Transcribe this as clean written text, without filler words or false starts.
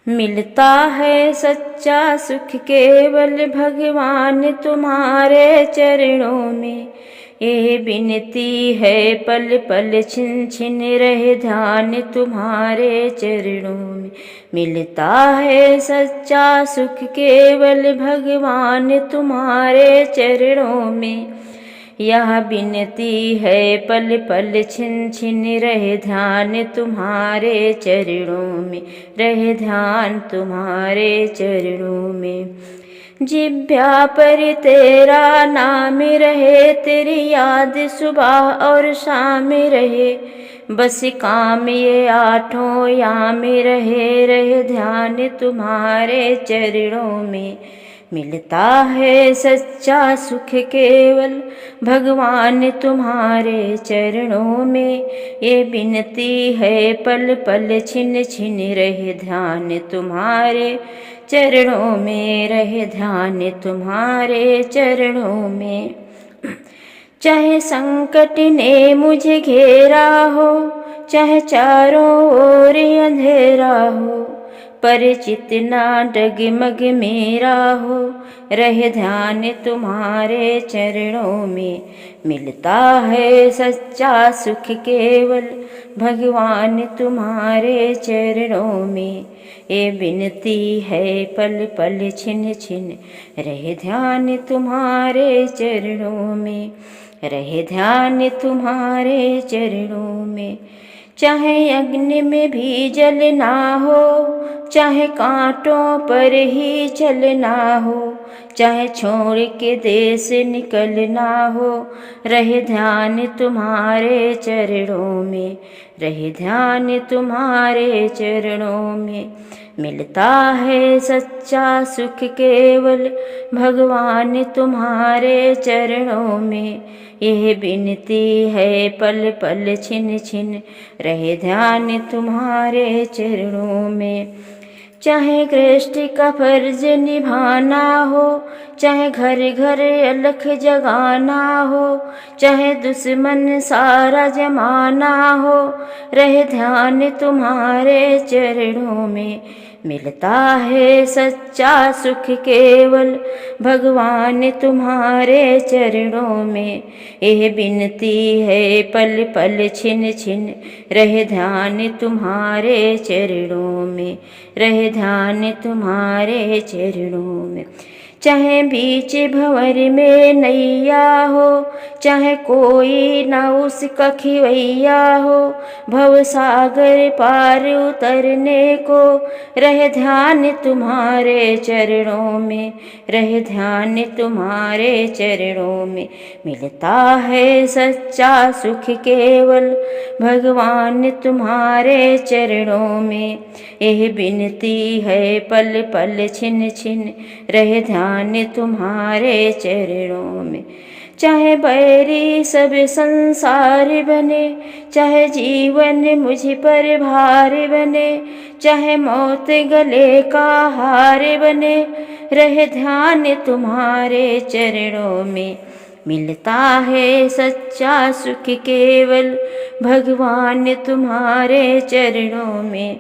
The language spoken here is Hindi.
मिलता है सच्चा सुख केवल भगवान तुम्हारे चरणों में। ये विनती है पल पल छिन छिन रहे ध्यान तुम्हारे चरणों में। मिलता है सच्चा सुख केवल भगवान तुम्हारे चरणों में। यह विनती है पल पल छिन छिन रहे ध्यान तुम्हारे चरणों में, रहे ध्यान तुम्हारे चरणों में। जिह्वा पर तेरा नाम रहे, तेरी याद सुबह और शाम रहे। बस काम ये आठों याम रहे, रहे ध्यान तुम्हारे चरणों में। मिलता है सच्चा सुख केवल भगवान तुम्हारे चरणों में। ये विनती है पल पल छिन छिन रहे ध्यान तुम्हारे चरणों में, रहे ध्यान तुम्हारे चरणों में। चाहे संकट ने मुझे घेरा हो, चाहे चारों ओर अंधेरा हो, परिचित ना डगमग मेरा हो, रहे ध्यान तुम्हारे चरणों में। मिलता है सच्चा सुख केवल भगवान तुम्हारे चरणों में। ये विनती है पल पल छिन छिन रहे ध्यान तुम्हारे चरणों में, रहे ध्यान तुम्हारे चरणों में। चाहे अग्नि में भी जलना हो, चाहे कांटों पर ही चलना हो, चाहे छोड़ के देश निकलना हो, रहे ध्यान तुम्हारे चरणों में, रहे ध्यान तुम्हारे चरणों में। मिलता है सच्चा सुख केवल भगवान तुम्हारे चरणों में। यह विनती है पल पल छिन छिन रहे ध्यान तुम्हारे चरणों में। चाहे गृहस्थ का फर्ज निभाना हो, चाहे घर घर अलख जगाना हो, चाहे दुश्मन सारा जमाना हो, रहे ध्यान तुम्हारे चरणों में। मिलता है सच्चा सुख केवल भगवान तुम्हारे चरणों में। यह विनती है पल पल छिन छिन रहे ध्यान तुम्हारे चरणों में, रहे ध्यान तुम्हारे चरणों में। चाहे बीच भंवर में नैया हो, चाहे कोई ना उसका खिवैया हो, भव सागर पार उतरने को, रहे ध्यान तुम्हारे चरणों में, रहे ध्यान तुम्हारे चरणों में। मिलता है सच्चा सुख केवल भगवान तुम्हारे चरणों में। यह विनती है पल पल छिन छिन रहे ध्यान तुम्हारे चरणों में। चाहे बैरी सब संसार बने, चाहे जीवन मुझ पर भार बने, चाहे मौत गले का हार बने, रहे ध्यान तुम्हारे चरणों में। मिलता है सच्चा सुख केवल भगवान तुम्हारे चरणों में।